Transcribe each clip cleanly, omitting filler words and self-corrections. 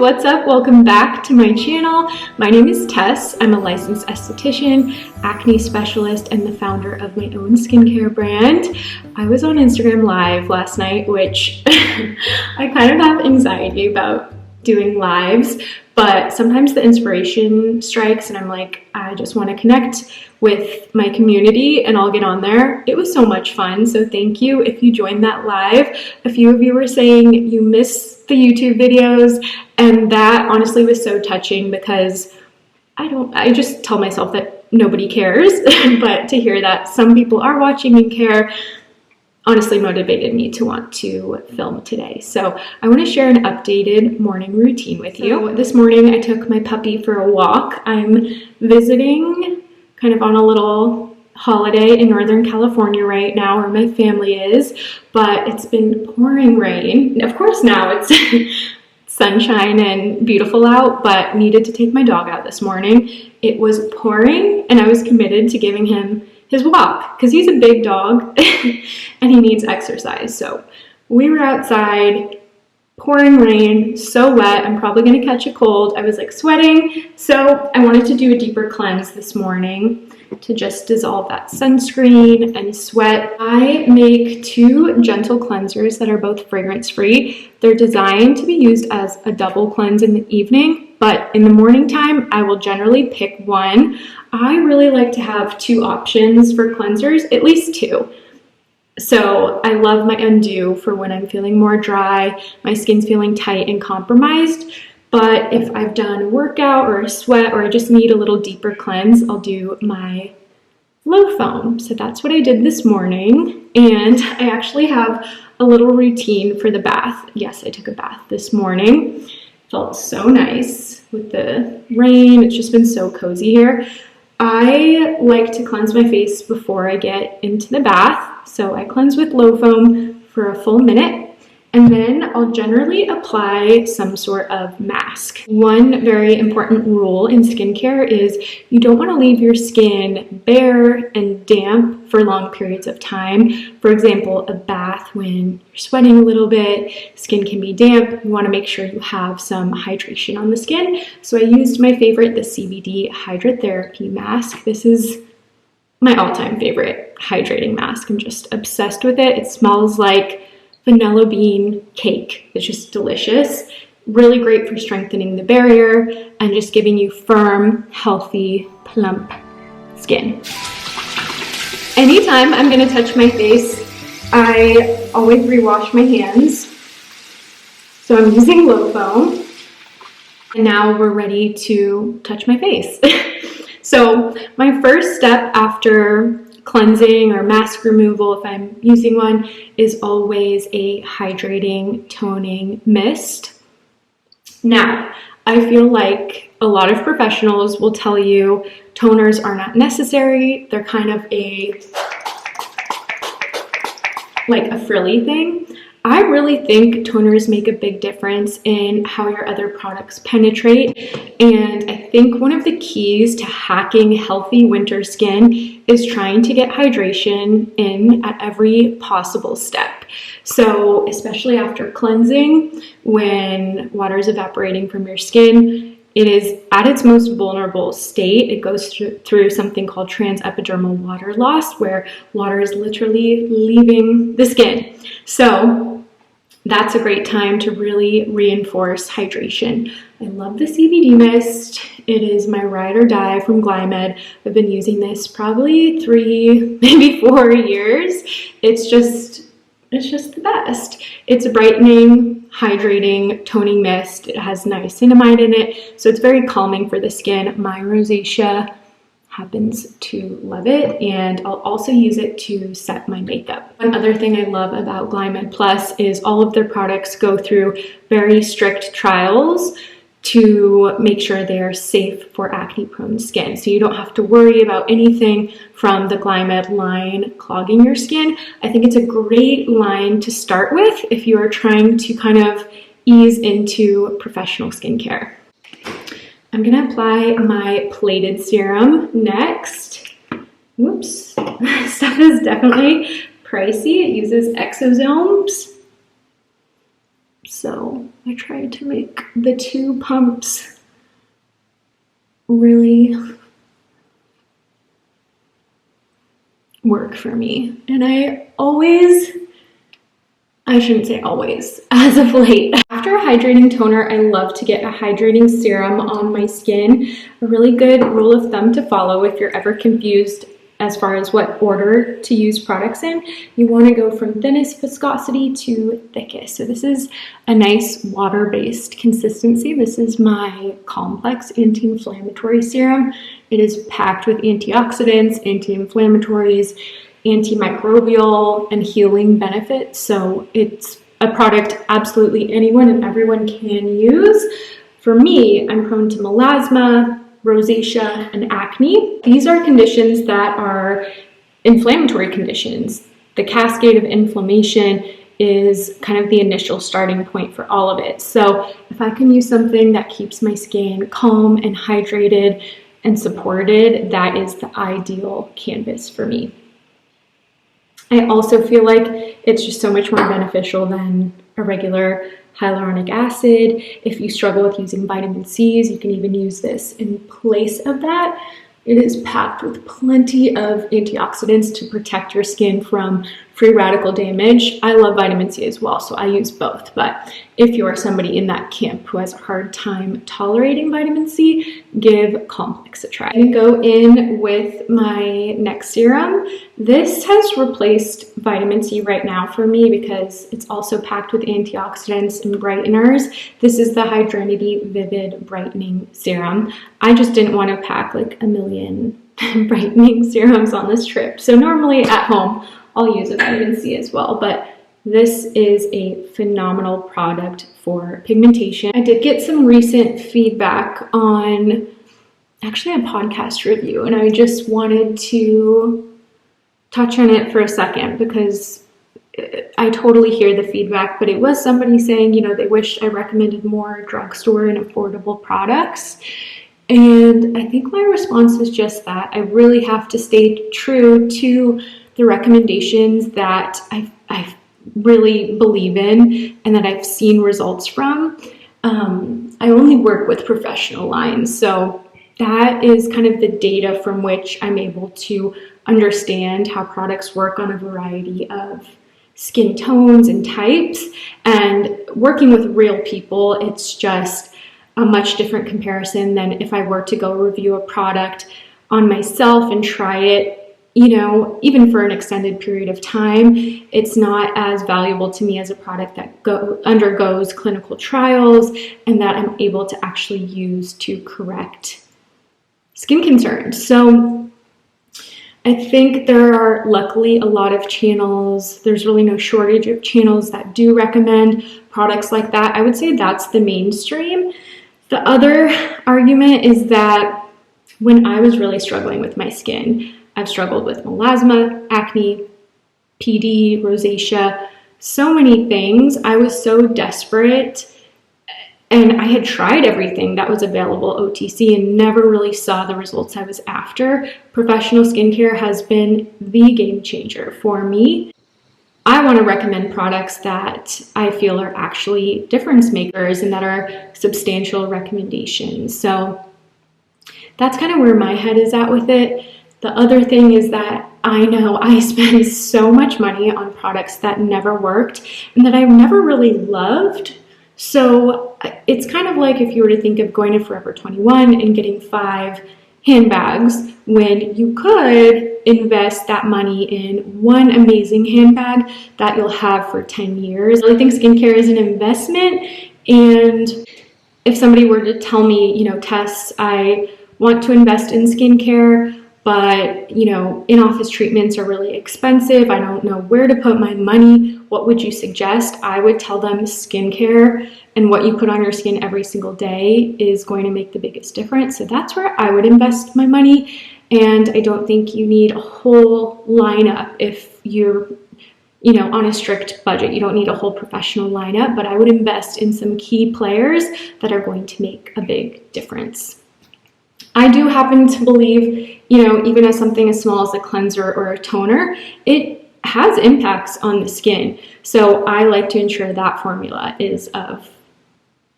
what's up? Welcome back to my channel. My name is Tess. I'm a licensed esthetician, acne specialist, and the founder of my own skincare brand. I was on Instagram Live last night, which I kind of have anxiety about doing lives, but sometimes the inspiration strikes and I'm like, I just want to connect with my community and I'll get on there. It was so much fun, so thank you if you joined that live. A few of you were saying you miss the YouTube videos, and that honestly was so touching because I just tell myself that nobody cares, but to hear that some people are watching and care honestly motivated me to want to film today. So I want to share an updated morning routine with you. So this morning I took my puppy for a walk. I'm visiting kind of on a little holiday in Northern California right now where my family is, but it's been pouring rain. Of course now it's sunshine and beautiful out, but needed to take my dog out this morning. It was pouring and I was committed to giving him his walk because he's a big dog and he needs exercise. So we were outside, pouring rain, so wet. I'm probably gonna catch a cold. I was like sweating. So I wanted to do a deeper cleanse this morning to just dissolve that sunscreen and sweat. I make 2 gentle cleansers that are both fragrance free. They're designed to be used as a double cleanse in the evening, but in the morning time, I will generally pick one. I really like to have 2 options for cleansers, at least 2. So I love my Undo for when I'm feeling more dry, my skin's feeling tight and compromised. But if I've done a workout or a sweat or I just need a little deeper cleanse, I'll do my Low Foam. So that's what I did this morning. And I actually have a little routine for the bath. Yes, I took a bath this morning. Felt so nice with the rain. It's just been so cozy here. I like to cleanse my face before I get into the bath. So I cleanse with Low Foam for a full minute. And then I'll generally apply some sort of mask. One very important rule in skincare is you don't want to leave your skin bare and damp for long periods of time. For example, a bath when you're sweating a little bit, skin can be damp. You want to make sure you have some hydration on the skin. So I used my favorite, the CBD Hydrotherapy mask. This is my all-time favorite hydrating mask. I'm just obsessed with it. It smells like vanilla bean cake. It's just delicious. Really great for strengthening the barrier and just giving you firm, healthy, plump skin. Anytime I'm going to touch my face, I always rewash my hands. So I'm using Low Foam. And now we're ready to touch my face. So my first step after cleansing or mask removal, if I'm using one, is always a hydrating toning mist. Now, I feel like a lot of professionals will tell you toners are not necessary. They're kind of like a frilly thing. I really think toners make a big difference in how your other products penetrate. And I think one of the keys to hacking healthy winter skin is trying to get hydration in at every possible step. So especially after cleansing, when water is evaporating from your skin, it is at its most vulnerable state. It goes through something called transepidermal water loss, where water is literally leaving the skin. So that's a great time to really reinforce hydration. I love the CBD mist. It is my ride or die from Glymed. I've been using this probably 3, maybe 4 years. It's just the best. It's a brightening, hydrating, toning mist. It has niacinamide in it, so it's very calming for the skin. My rosacea happens to love it, and I'll also use it to set my makeup. One other thing I love about Glymed Plus is all of their products go through very strict trials to make sure they are safe for acne-prone skin. So you don't have to worry about anything from the Glymed line clogging your skin. I think it's a great line to start with if you are trying to kind of ease into professional skincare. I'm gonna apply my plated serum next. Whoops, stuff is definitely pricey. It uses exosomes. So I I tried to make the 2 pumps really work for me. And I shouldn't say always, as of late. After a hydrating toner, I love to get a hydrating serum on my skin. A really good rule of thumb to follow if you're ever confused as far as what order to use products in, you want to go from thinnest viscosity to thickest. So this is a nice water-based consistency. This is my complex anti-inflammatory serum. It is packed with antioxidants, anti-inflammatories, antimicrobial, and healing benefits. So it's a product absolutely anyone and everyone can use. For me, I'm prone to melasma, rosacea, and acne. These are conditions that are inflammatory conditions. The cascade of inflammation is kind of the initial starting point for all of it. So if I can use something that keeps my skin calm and hydrated and supported, that is the ideal canvas for me. I also feel like it's just so much more beneficial than a regular hyaluronic acid. If you struggle with using vitamin C's, you can even use this in place of that. It is packed with plenty of antioxidants to protect your skin from free radical damage. I love vitamin C as well, so I use both. But if you are somebody in that camp who has a hard time tolerating vitamin C, give Complex a try. I'm gonna go in with my next serum. This has replaced vitamin C right now for me because it's also packed with antioxidants and brighteners. This is the HYDRINITY Vivid Brightening Serum. I just didn't want to pack like a million brightening serums on this trip. So normally at home, I'll use a vitamin C as well, but this is a phenomenal product for pigmentation. I did get some recent feedback on actually a podcast review, and I just wanted to touch on it for a second because I totally hear the feedback, but it was somebody saying, you know, they wished I recommended more drugstore and affordable products. And I think my response is just that. I really have to stay true to the recommendations that I really believe in and that I've seen results from. I only work with professional lines, so that is kind of the data from which I'm able to understand how products work on a variety of skin tones and types. And working with real people, it's just a much different comparison than if I were to go review a product on myself and try it, you know, even for an extended period of time. It's not as valuable to me as a product that undergoes clinical trials and that I'm able to actually use to correct skin concerns. So I think there are luckily a lot of channels. There's really no shortage of channels that do recommend products like that. I would say that's the mainstream. The other argument is that when I was really struggling with my skin, I've struggled with melasma, acne, PD, rosacea, so many things. I was so desperate and I had tried everything that was available OTC and never really saw the results I was after. Professional skincare has been the game changer for me. I want to recommend products that I feel are actually difference makers and that are substantial recommendations. So that's kind of where my head is at with it. The other thing is that I know I spend so much money on products that never worked and that I've never really loved. So it's kind of like if you were to think of going to Forever 21 and getting 5 handbags when you could invest that money in one amazing handbag that you'll have for 10 years. I really think skincare is an investment. And if somebody were to tell me, you know, Tess, I want to invest in skincare, but, you know, in-office treatments are really expensive. I don't know where to put my money. What would you suggest? I would tell them skincare and what you put on your skin every single day is going to make the biggest difference. So that's where I would invest my money. And I don't think you need a whole lineup if you're, you know, on a strict budget. You don't need a whole professional lineup, but I would invest in some key players that are going to make a big difference. I do happen to believe, you know, even as something as small as a cleanser or a toner, it has impacts on the skin. So I like to ensure that formula is of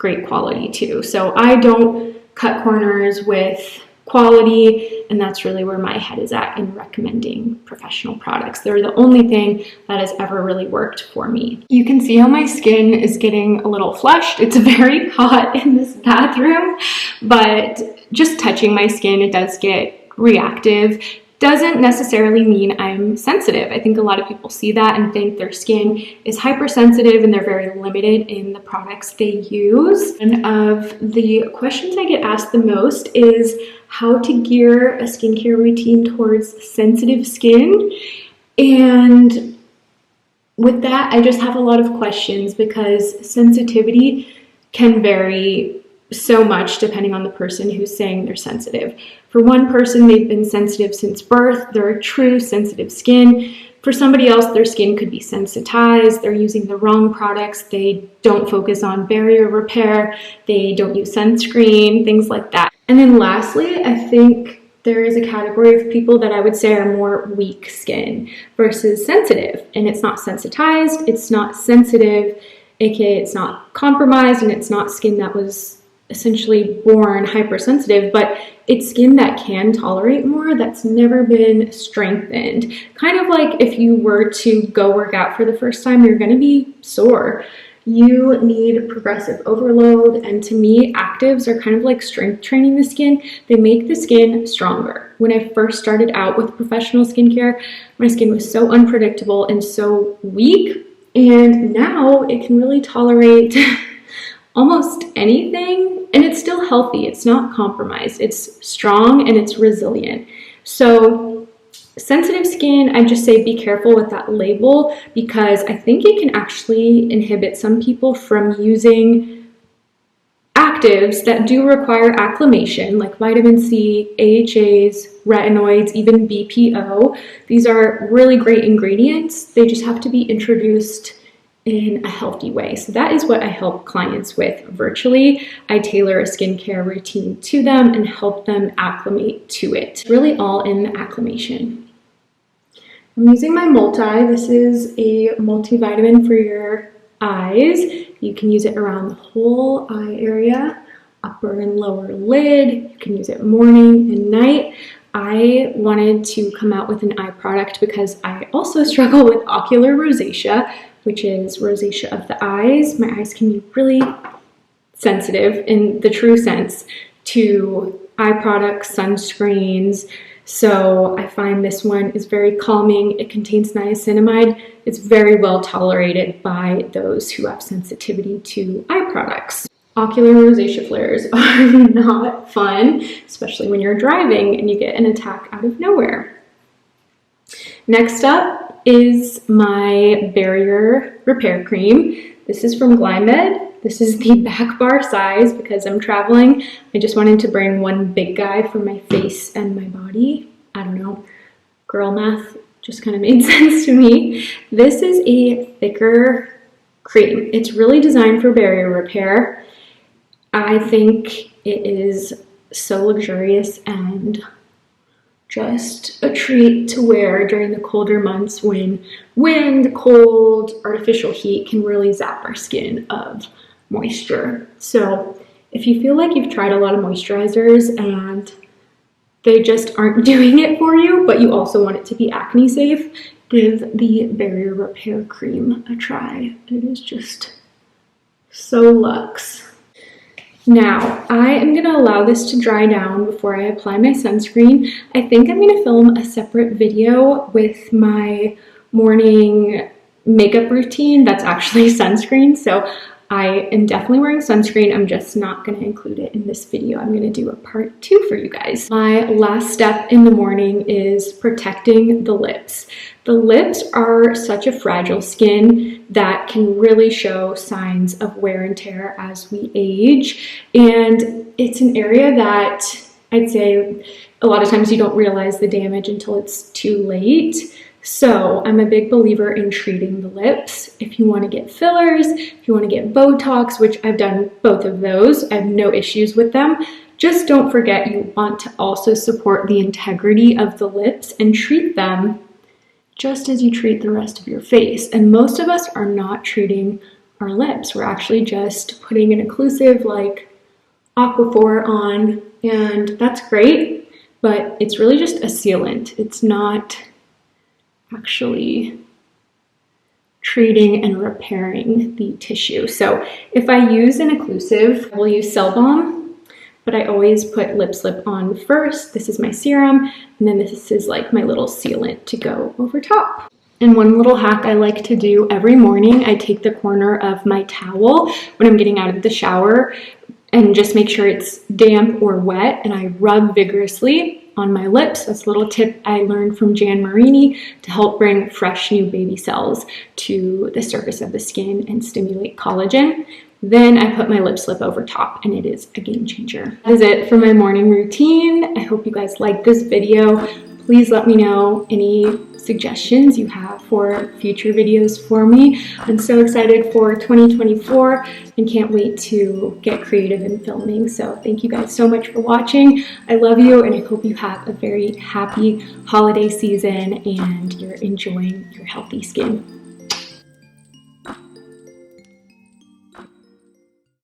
great quality too. So I don't cut corners with quality, and that's really where my head is at in recommending professional products. They're the only thing that has ever really worked for me. You can see how my skin is getting a little flushed. It's very hot in this bathroom, but just touching my skin, it does get reactive. Doesn't necessarily mean I'm sensitive. I think a lot of people see that and think their skin is hypersensitive and they're very limited in the products they use. One of the questions I get asked the most is how to gear a skincare routine towards sensitive skin. And with that, I just have a lot of questions because sensitivity can vary so much depending on the person who's saying they're sensitive. For one person, they've been sensitive since birth. They're a true sensitive skin. For somebody else, their skin could be sensitized. They're using the wrong products. They don't focus on barrier repair. They don't use sunscreen, things like that. And then lastly, I think there is a category of people that I would say are more weak skin versus sensitive. And it's not sensitized, it's not sensitive, aka it's not compromised, and it's not skin that was essentially born hypersensitive, but it's skin that can tolerate more, that's never been strengthened. Kind of like if you were to go work out for the first time, you're gonna be sore. You need progressive overload, and to me, actives are kind of like strength training the skin. They make the skin stronger. When I first started out with professional skincare, my skin was so unpredictable and so weak, and now it can really tolerate almost anything, and it's still healthy. It's not compromised. It's strong and it's resilient. So sensitive skin, I just say be careful with that label because I think it can actually inhibit some people from using actives that do require acclimation, like vitamin C, AHAs, retinoids, even BPO. These are really great ingredients. They just have to be introduced in a healthy way. So that is what I help clients with virtually. I tailor a skincare routine to them and help them acclimate to it. It's really all in the acclimation. I'm using my MULT-EYE. This is a multivitamin for your eyes. You can use it around the whole eye area, upper and lower lid. You can use it morning and night. I wanted to come out with an eye product because I also struggle with ocular rosacea, which is rosacea of the eyes. My eyes can be really sensitive in the true sense to eye products, sunscreens. So I find this one is very calming. It contains niacinamide. It's very well tolerated by those who have sensitivity to eye products. Ocular rosacea flares are not fun, especially when you're driving and you get an attack out of nowhere. Next up is my barrier repair cream. This is from Glymed. This is the back bar size because I'm traveling. I just wanted to bring one big guy for my face and my body. I don't know, girl math just kind of made sense to me. This is a thicker cream. It's really designed for barrier repair. I think it is so luxurious and just a treat to wear during the colder months when wind, cold, artificial heat can really zap our skin of moisture. So if you feel like you've tried a lot of moisturizers and they just aren't doing it for you, but you also want it to be acne safe, give the barrier repair cream a try. It is just so luxe. Now, I am going to allow this to dry down before I apply my sunscreen. I think I'm going to film a separate video with my morning makeup routine that's actually sunscreen. So I am definitely wearing sunscreen. I'm just not going to include it in this video. I'm going to do a part 2 for you guys. My last step in the morning is protecting the lips. The lips are such a fragile skin that can really show signs of wear and tear as we age. And it's an area that I'd say a lot of times you don't realize the damage until it's too late. So I'm a big believer in treating the lips. If you want to get fillers, if you want to get Botox, which I've done both of those, I have no issues with them. Just don't forget you want to also support the integrity of the lips and treat them just as you treat the rest of your face. And most of us are not treating our lips. We're actually just putting an occlusive like Aquaphor on, and that's great, but it's really just a sealant. It's not actually treating and repairing the tissue. So if I use an occlusive, I will use Cell Balm, but I always put lip slip on first. This is my serum, and then this is like my little sealant to go over top. And one little hack I like to do every morning, I take the corner of my towel when I'm getting out of the shower and just make sure it's damp or wet, and I rub vigorously on my lips. That's a little tip I learned from Jan Marini to help bring fresh new baby cells to the surface of the skin and stimulate collagen. Then I put my lip slip over top, and it is a game changer. That is it for my morning routine. I hope you guys liked this video. Please let me know any suggestions you have for future videos for me. I'm so excited for 2024 and can't wait to get creative in filming. So thank you guys so much for watching. I love you, and I hope you have a very happy holiday season and you're enjoying your healthy skin.